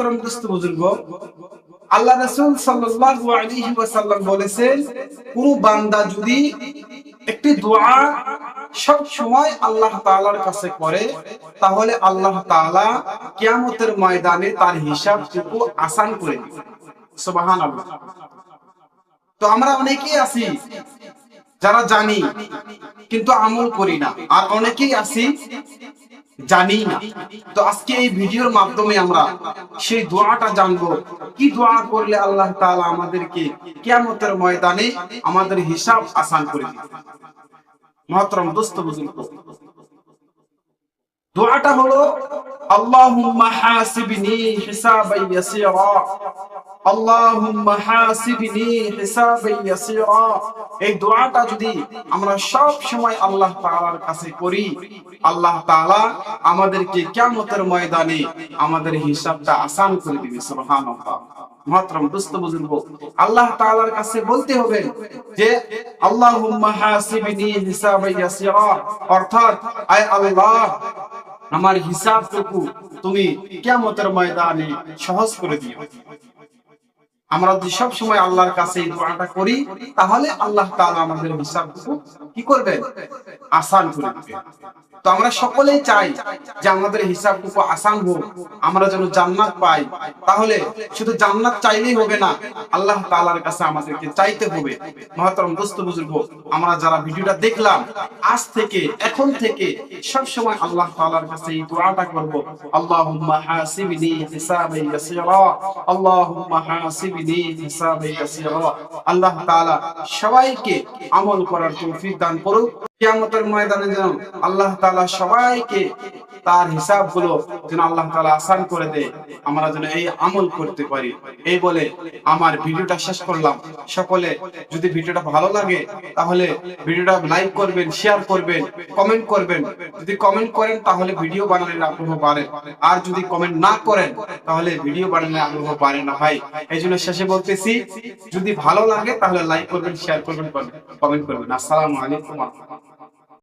মহতরম দোস্ত বুজুর্গ, আল্লাহ রাসূল সাল্লাল্লাহু আলাইহি ওয়াসাল্লাম বলেছেন, কোন বান্দা যদি একটি দোয়া সব সময় আল্লাহ তাআলার কাছে করে, তাহলে আল্লাহ তাআলা কিয়ামতের ময়দানে তার হিসাবটুকু আসান করে দিবেন। সুবহানাল্লাহ। তো আমরা অনেকেই আছি যারা জানি কিন্তু আমল করি না, আর অনেকেই আছি জানি না। তো আজকে এই ভিডিওর মাধ্যমে আমরা সেই দোয়াটা জানবো, কি দোয়া করলে আল্লাহ তাআলা আমাদেরকে কিয়ামতের ময়দানে আমাদের হিসাব আসান করে দিবেন। মহতরম দোস্ত বুজুর্গ, দোয়াটা হলো আল্লাহুম্মা হাসিবনি হিসাবান ইয়াসীরা, আল্লাহুম্মা হাসিবনি হিসাবান ইয়াসীরা। এই দোয়াটা যদি আমরা সব সময় আল্লাহ তাআলার কাছে করি, আল্লাহ তাআলা আমাদেরকে কিয়ামতের ময়দানে আমাদের হিসাবটা আসান করে দিবে। সুবহানাল্লাহ। মহতরম দোস্ত বুজুর্গ, আল্লাহ তাআলার কাছে বলতে হবে যে আল্লাহুম্মা হাসিবনি হিসাবান ইয়াসীরা, অর্থাৎ আয় আল্লাহ, আমার হিসাবটুকু তুমি কিয়ামতের ময়দানে সহজ করে দিও। আমরা যদি সব সময় আল্লাহর কাছে এই দোয়াটা করি, তাহলে আল্লাহ তাআলা আমাদের হিসাবটুকু কি করবেন? আসান করে দিবেন। তো আমরা সকলেই চাই যে আমাদের হিসাবটুকু আসান হোক, আমরা যেন জান্নাত পাই। তাহলে শুধু জান্নাত চাইলেই হবে না, আল্লাহ তাআলার কাছে আমাদেরকে চাইতে হবে। মহতরম দোস্ত বুজুর্গ, আমরা যারা ভিডিওটা দেখলাম, আজ থেকে এখন থেকে সব সময় আল্লাহ তাআলার কাছে এই দোয়াটা করব, আল্লাহুম্মা হাসিবনি হিসাবান ইয়াসীরা, আল্লাহুম্মা হাসিবনি হিসাবান ইয়াসীরা। আল্লাহ তাআলা সবাইকে আমল করার তৌফিক দান করুক। কিয়ামতের ময়দানে যেন আল্লাহ তাআলা সবাইকে তার হিসাবগুলো যেন আল্লাহ তাআলা আসান করে দেয়, আমরা যেন এই আমল করতে পারি। এই বলে আমার ভিডিওটা শেষ করলাম। সকলে যদি ভিডিওটা ভালো লাগে তাহলে ভিডিওটা লাইক করবেন, শেয়ার করবেন, কমেন্ট করবেন। যদি কমেন্ট করেন তাহলে ভিডিও বানানোর আগ্রহ বাড়ে, আর যদি কমেন্ট না করেন তাহলে ভিডিও বানানোর আগ্রহ বাড়ে না ভাই। এই জন্য শেষে বলতেছি, যদি ভালো লাগে তাহলে লাইক করবেন, শেয়ার করবেন, কমেন্ট করবেন। আসসালামু আলাইকুম।